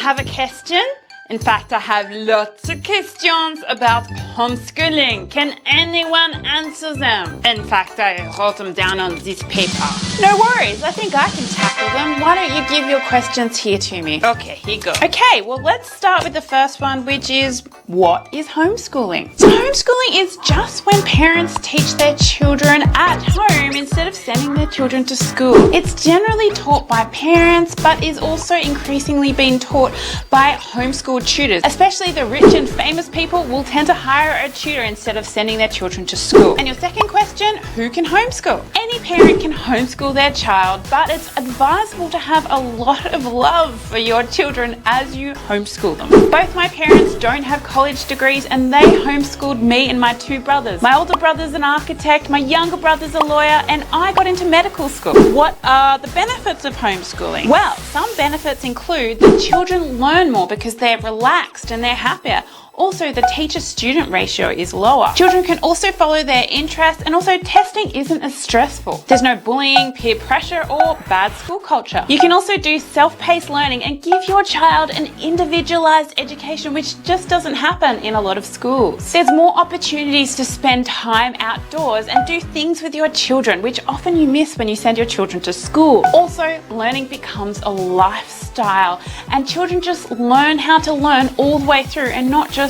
have a question? In fact, I have lots of questions about homeschooling. Can anyone answer them? In fact, I wrote them down on this paper. No worries, I think I can tackle them. Why don't you give your questions here to me? Okay, here you go. Okay, well, let's start with the first one, which is, what is homeschooling? So homeschooling is just when parents teach their children at home instead of sending their children to school. It's generally taught by parents, but is also increasingly being taught by homeschool tutors. Especially the rich and famous people will tend to hire a tutor instead of sending their children to school. And your second question, who can homeschool? Any parent can homeschool their child, but it's advisable to have a lot of love for your children as you homeschool them. Both my parents don't have college degrees and they homeschooled me and my two brothers. My older brother's an architect, my younger brother's a lawyer, and I got into medical school. What are the benefits of homeschooling? Well, some benefits include that children learn more because they're relaxed and they're happier. Also, the teacher-student ratio is lower. Children can also follow their interests, and also testing isn't as stressful. There's no bullying, peer pressure, or bad school culture. You can also do self-paced learning and give your child an individualized education, which just doesn't happen in a lot of schools. There's more opportunities to spend time outdoors and do things with your children, which often you miss when you send your children to school. Also, learning becomes a lifestyle, and children just learn how to learn all the way through and not just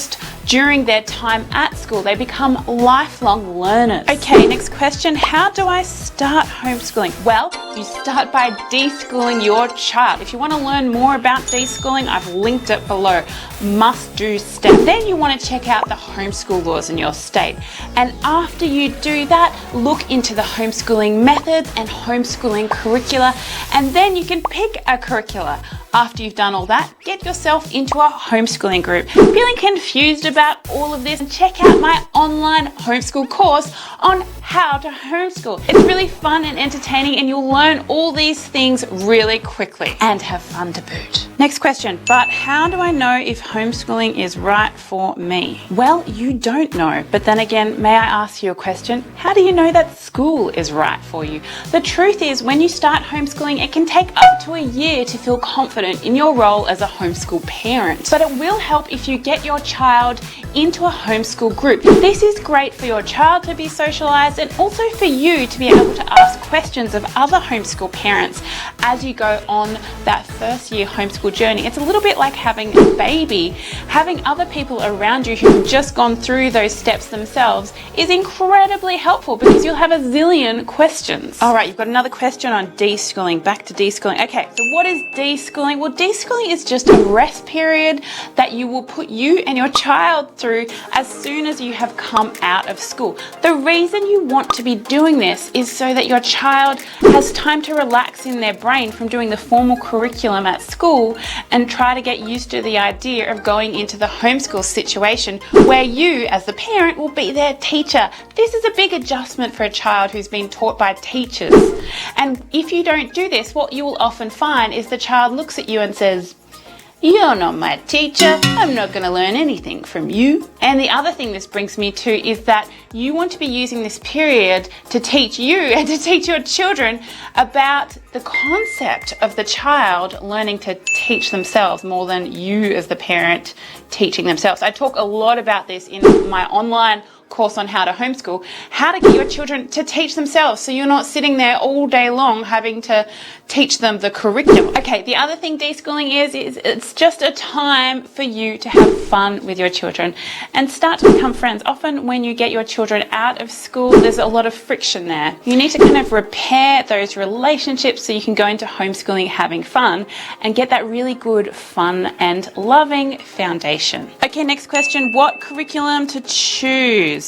during their time at school. They become lifelong learners. Okay, next question. How do I start homeschooling? Well, you start by deschooling your child. If you want to learn more about deschooling, I've linked it below. Must do step. Then you want to check out the homeschool laws in your state. And after you do that, look into the homeschooling methods and homeschooling curricula, and then you can pick a curricula. After you've done all that, get yourself into a homeschooling group. Feeling confused about all of this? Check out my online homeschool course on how to homeschool. It's really fun and entertaining, and you'll learn all these things really quickly and have fun to boot. Next question, but how do I know if homeschooling is right for me? Well, you don't know, but then again, may I ask you a question? How do you know that school is right for you? The truth is, when you start homeschooling, it can take up to a year to feel confident in your role as a homeschool parent. But it will help if you get your child into a homeschool group. This is great for your child to be socialized and also for you to be able to ask questions of other homeschool parents as you go on that first year homeschool journey. It's a little bit like having a baby. Having other people around you who've just gone through those steps themselves is incredibly helpful because you'll have a zillion questions. All right, you've got another question on deschooling. Back to deschooling. Okay, so what is deschooling? Well, deschooling is just a rest period that you will put you and your child through as soon as you have come out of school. The reason you want to be doing this is so that your child has time to relax in their brain from doing the formal curriculum at school and try to get used to the idea of going into the homeschool situation where you, as the parent, will be their teacher. This is a big adjustment for a child who's been taught by teachers. And if you don't do this, what you will often find is the child looks at you and says, "You're not my teacher. I'm not going to learn anything from you." And the other thing this brings me to is that you want to be using this period to teach you and to teach your children about the concept of the child learning to teach themselves more than you as the parent teaching themselves. I talk a lot about this in my online course on how to homeschool, how to get your children to teach themselves so you're not sitting there all day long having to teach them the curriculum. Okay, the other thing deschooling is it's just a time for you to have fun with your children and start to become friends. Often when you get your children out of school, there's a lot of friction there. You need to kind of repair those relationships so you can go into homeschooling having fun and get that really good, fun and loving foundation. Okay, next question, what curriculum to choose?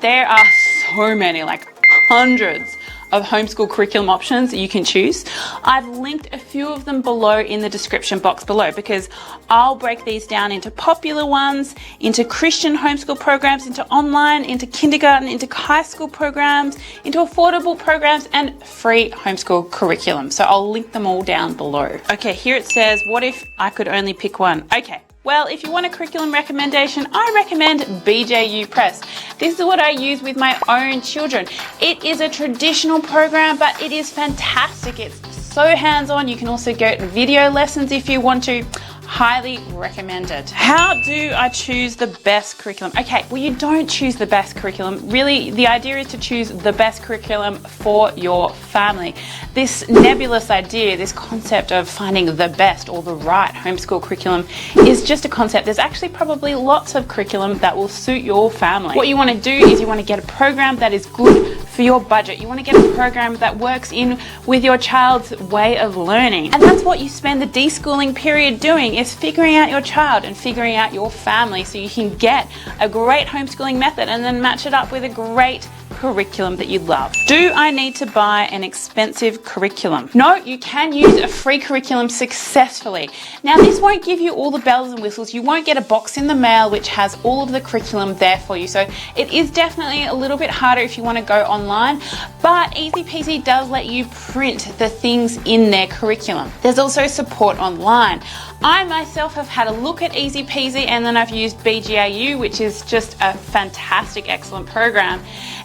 There are so many, like hundreds of homeschool curriculum options you can choose. I've linked a few of them below in the description box below because I'll break these down into popular ones, into Christian homeschool programs, into online, into kindergarten, into high school programs, into affordable programs and free homeschool curriculum. So I'll link them all down below. Okay, here it says, what if I could only pick one? Okay. Well, if you want a curriculum recommendation, I recommend BJU Press. This is what I use with my own children. It is a traditional program, but it is fantastic. It's so hands-on. You can also get video lessons if you want to. highly recommended. How do I choose the best curriculum? Okay, well, you don't choose the best curriculum. Really, the idea is to choose the best curriculum for your family. This nebulous idea, this concept of finding the best or the right homeschool curriculum is just a concept. There's actually probably lots of curriculum that will suit your family. What you want to do is you want to get a program that is good for your budget. You want to get a program that works in with your child's way of learning. And that's what you spend the deschooling period doing, is figuring out your child and figuring out your family so you can get a great homeschooling method and then match it up with a great curriculum that you love. Do I need to buy an expensive curriculum? No, you can use a free curriculum successfully. Now, this won't give you all the bells and whistles. You won't get a box in the mail which has all of the curriculum there for you. So it is definitely a little bit harder if you want to go online, but Easy Peasy does let you print the things in their curriculum. There's also support online. I myself have had a look at Easy Peasy, and then I've used BGAU, which is just a fantastic, excellent program.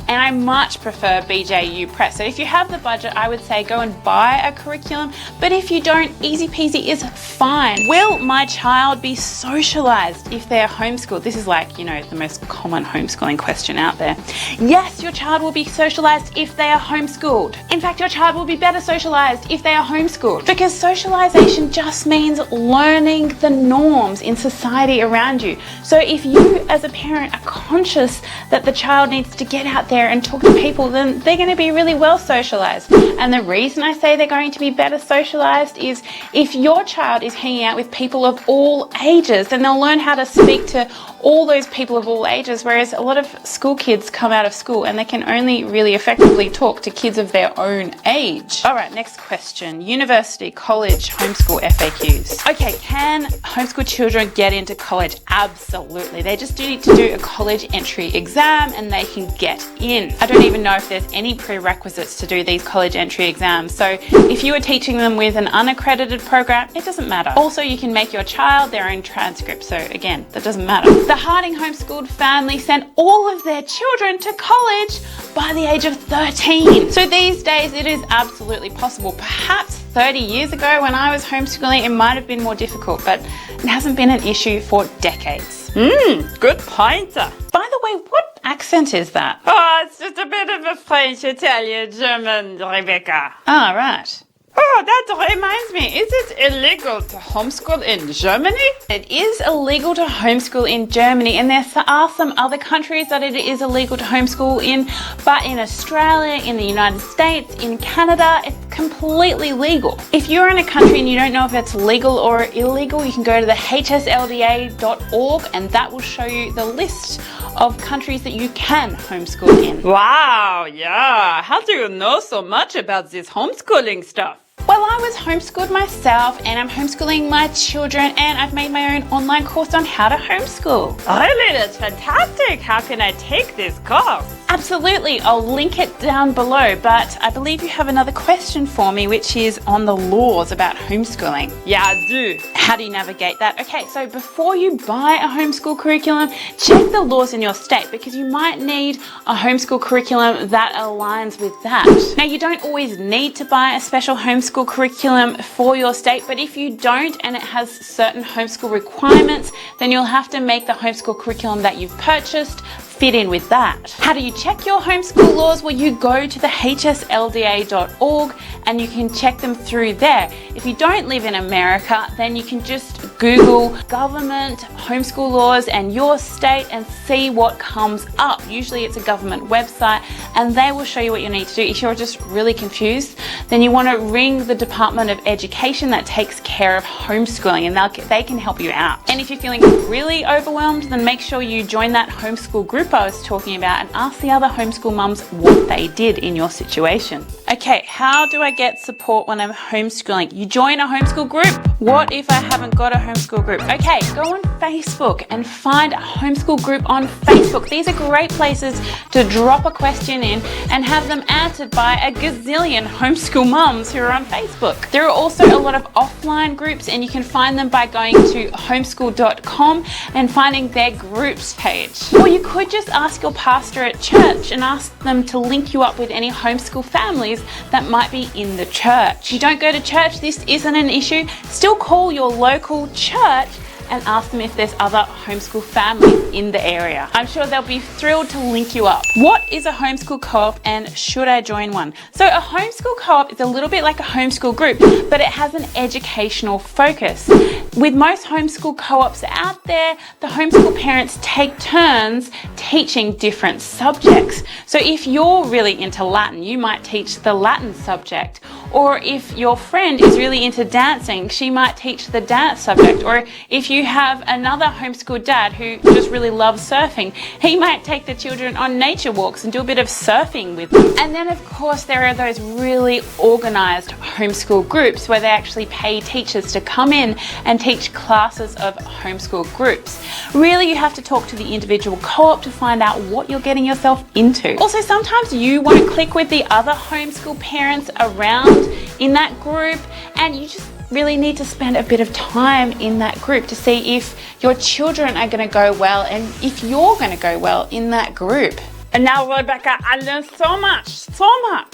And I much prefer BGAU Press. So if you have the budget, I would say go and buy a curriculum. But if you don't, Easy Peasy is fine. Will my child be socialized if they're homeschooled? This is like, you know, the most common homeschooling question out there. Yes, your child will be socialized if they are homeschooled. In fact, your child will be better socialized if they are homeschooled, because socialization just means learning the norms in society around you. So if you as a parent are conscious that the child needs to get out there and talk to people, then they're going to be really well socialized. And the reason I say they're going to be better socialized is if your child is hanging out with people of all ages, then they'll learn how to speak to all those people of all ages, whereas a lot of school kids come out of school and they can only really effectively talk to kids of their own age. All right, next question. University, college, homeschool FAQs. Okay, can homeschool children get into college? Absolutely. They just need to do a college entry exam and they can get in. I don't even know if there's any prerequisites to do these college entry exams. So if you are teaching them with an unaccredited program, it doesn't matter. Also, you can make your child their own transcript. So again, that doesn't matter. The Harding homeschooled family sent all of their children to college by the age of 13. So these days it is absolutely possible. Perhaps 30 years ago when I was homeschooling, it might have been more difficult, but it hasn't been an issue for decades. Good pointer. By the way, what accent is that? Oh, it's just a bit of a French, Italian, German, Rebecca. Ah, right. Oh, that reminds me, is it illegal to homeschool in Germany? It is illegal to homeschool in Germany, and there are some other countries that it is illegal to homeschool in, but in Australia, in the United States, in Canada, it's completely legal. If you're in a country and you don't know if it's legal or illegal, you can go to the hslda.org and that will show you the list of countries that you can homeschool in. Wow, yeah. How do you know so much about this homeschooling stuff? Well, I was homeschooled myself and I'm homeschooling my children, and I've made my own online course on how to homeschool. Really? That's fantastic. How can I take this course? Absolutely. I'll link it down below, but I believe you have another question for me, which is on the laws about homeschooling. Yeah, I do. How do you navigate that? Okay, so before you buy a homeschool curriculum, check the laws in your state, because you might need a homeschool curriculum that aligns with that. Now, you don't always need to buy a special homeschool curriculum for your state, but if you don't and it has certain homeschool requirements, then you'll have to make the homeschool curriculum that you've purchased fit in with that. How do you check your homeschool laws? Well, you go to the hslda.org and you can check them through there. If you don't live in America, then you can just Google government homeschool laws and your state and see what comes up. Usually it's a government website and they will show you what you need to do. If you're just really confused, then you want to ring the Department of Education that takes care of homeschooling, and they can help you out. And if you're feeling really overwhelmed, then make sure you join that homeschool group I was talking about and ask the other homeschool mums what they did in your situation. Okay, how do I get support when I'm homeschooling? You join a homeschool group. What if I haven't got a homeschool group? Okay, go on Facebook and find a homeschool group on Facebook. These are great places to drop a question in and have them answered by a gazillion homeschool mums who are on Facebook. There are also a lot of offline groups, and you can find them by going to homeschool.com and finding their groups page. Or you could just ask your pastor at church and ask them to link you up with any homeschool families that might be in the church. You don't go to church, this isn't an issue. Still still call your local church and ask them if there's other homeschool families in the area. I'm sure they'll be thrilled to link you up. What is a homeschool co-op and should I join one? So a homeschool co-op is a little bit like a homeschool group, but it has an educational focus. With most homeschool co-ops out there, the homeschool parents take turns teaching different subjects. So if you're really into Latin, you might teach the Latin subject. Or if your friend is really into dancing, she might teach the dance subject. Or if you have another homeschool dad who just really loves surfing, he might take the children on nature walks and do a bit of surfing with them. And then of course there are those really organized homeschool groups where they actually pay teachers to come in and teach classes of homeschool groups. Really, you have to talk to the individual co-op to find out what you're getting yourself into. Also, sometimes you won't click with the other homeschool parents around in that group, and you just really need to spend a bit of time in that group to see if your children are going to go well and if you're going to go well in that group. And now, Rebecca, I learned so much.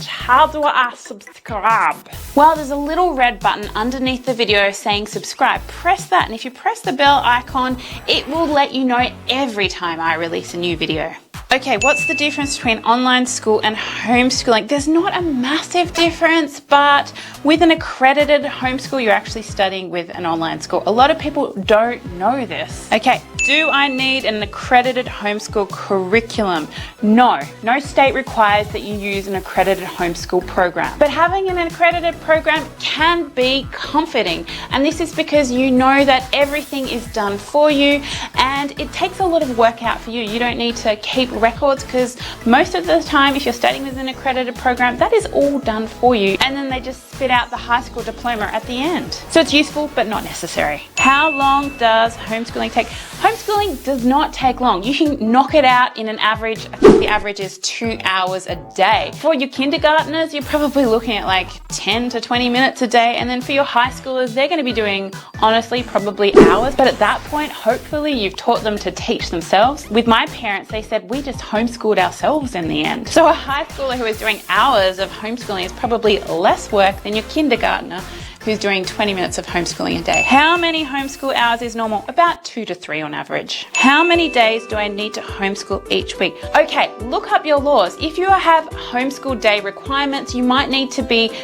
How do I subscribe? Well, there's a little red button underneath the video saying subscribe. Press that, and if you press the bell icon, it will let you know every time I release a new video. Okay, what's the difference between online school and homeschooling? There's not a massive difference, but with an accredited homeschool, you're actually studying with an online school. A lot of people don't know this. Okay, do I need an accredited homeschool curriculum? No state requires that you use an accredited homeschool program. But having an accredited program can be comforting. And this is because you know that everything is done for you and it takes a lot of work out for you. You don't need to keep records because most of the time, if you're studying with an accredited program, that is all done for you. And then they just spit out the high school diploma at the end. So it's useful, but not necessary. How long does homeschooling take? Homeschooling does not take long. You can knock it out in an average. I think the average is 2 hours a day. For your kindergartners, you're probably looking at like 10 to 20 minutes a day. And then for your high schoolers, they're going to be doing, honestly, probably hours. But at that point, hopefully you've taught them to teach themselves. With my parents, they said we just homeschooled ourselves in the end. So a high schooler who is doing hours of homeschooling is probably less work than your kindergartner who's doing 20 minutes of homeschooling a day. How many homeschool hours is normal? About 2 to 3 on average. How many days do I need to homeschool each week? Okay, look up your laws. If you have homeschool day requirements, you might need to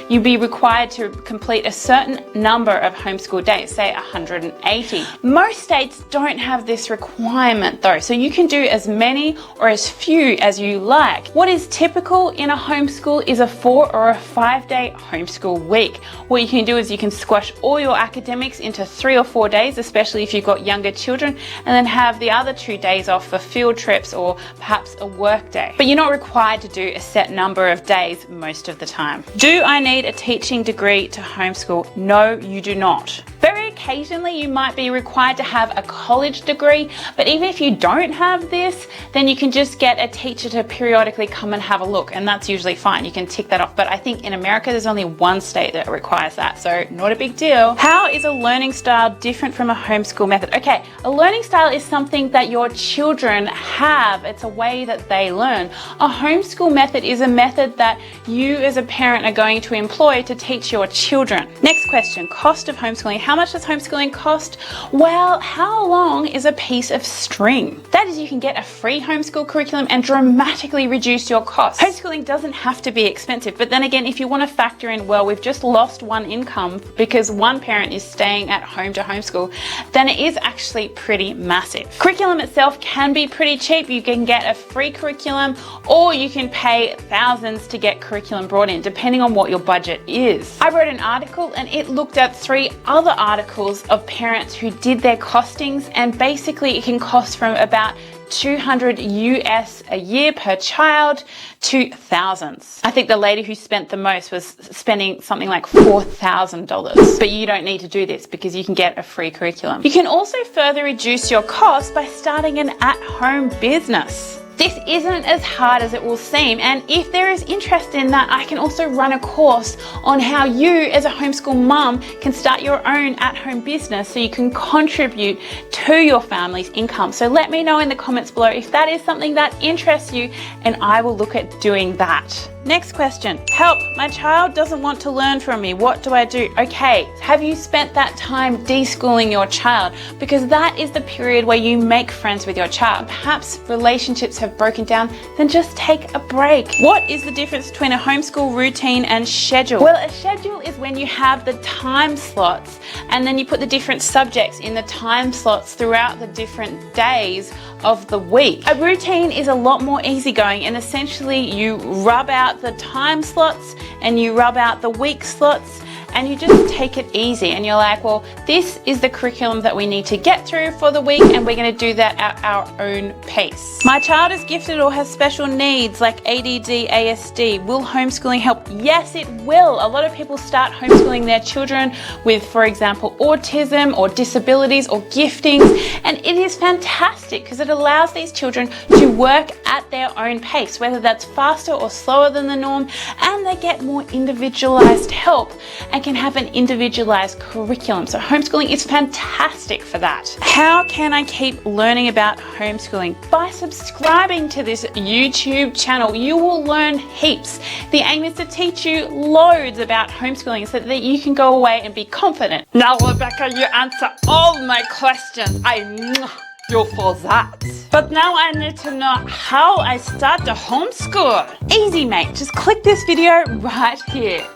you'd be required to complete a certain number of homeschool days, say 180. Most states don't have this requirement though, so you can do as many or as few as you like. What is typical in a homeschool is a 4 or a 5 day homeschool week. What you can do is you can squash all your academics into 3 or 4 days, especially if you've got younger children, and then have the other 2 days off for field trips or perhaps a work day. But you're not required to do a set number of days most of the time. Do I need a teaching degree to homeschool? No, you do not. Very occasionally you might be required to have a college degree, but even if you don't have this, then you can just get a teacher to periodically come and have a look, and that's usually fine. You can tick that off. But I think in America there's only one state that requires that, so not a big deal. How is a learning style different from a homeschool method? Okay, a learning style is something that your children have. It's a way that they learn. A homeschool method is a method that you as a parent are going to employ to teach your children. Next question, cost of homeschooling. How much does homeschooling cost? Well, how long is a piece of string? That is, you can get a free homeschool curriculum and dramatically reduce your costs. Homeschooling doesn't have to be expensive, but then again, if you want to factor in, well, we've just lost one income because one parent is staying at home to homeschool, then it is actually pretty massive. Curriculum itself can be pretty cheap. You can get a free curriculum or you can pay thousands to get curriculum brought in, depending on what your budget is. I wrote an article and it looked at 3 other articles of parents who did their costings, and basically it can cost from about $200 US a year per child to thousands. I think the lady who spent the most was spending something like $4,000. But you don't need to do this because you can get a free curriculum. You can also further reduce your costs by starting an at-home business. This isn't as hard as it will seem, and if there is interest in that, I can also run a course on how you as a homeschool mum can start your own at-home business so you can contribute to your family's income. So let me know in the comments below if that is something that interests you, and I will look at doing that. Next question. Help, my child doesn't want to learn from me. What do I do? Okay, have you spent that time deschooling your child? Because that is the period where you make friends with your child. Perhaps relationships have broken down, then just take a break. What is the difference between a homeschool routine and schedule? Well, a schedule is when you have the time slots and then you put the different subjects in the time slots throughout the different days of the week. A routine is a lot more easygoing, and essentially you rub out the time slots and you rub out the week slots and you just take it easy, and you're like, well, this is the curriculum that we need to get through for the week, and we're going to do that at our own pace. My child is gifted or has special needs like ADD, ASD. Will homeschooling help? Yes, it will. A lot of people start homeschooling their children with, for example, autism or disabilities or giftings, and it is fantastic because it allows these children to work at their own pace, whether that's faster or slower than the norm, and they get more individualized help and can have an individualized curriculum. So homeschooling is fantastic for that. How can I keep learning about homeschooling? By subscribing to this YouTube channel. You will learn heaps. The aim is to teach you loads about homeschooling so that you can go away and be confident. Now, Rebecca, you answer all my questions. You're for that. But now I need to know how I start the homeschool. Easy, mate. Just click this video right here.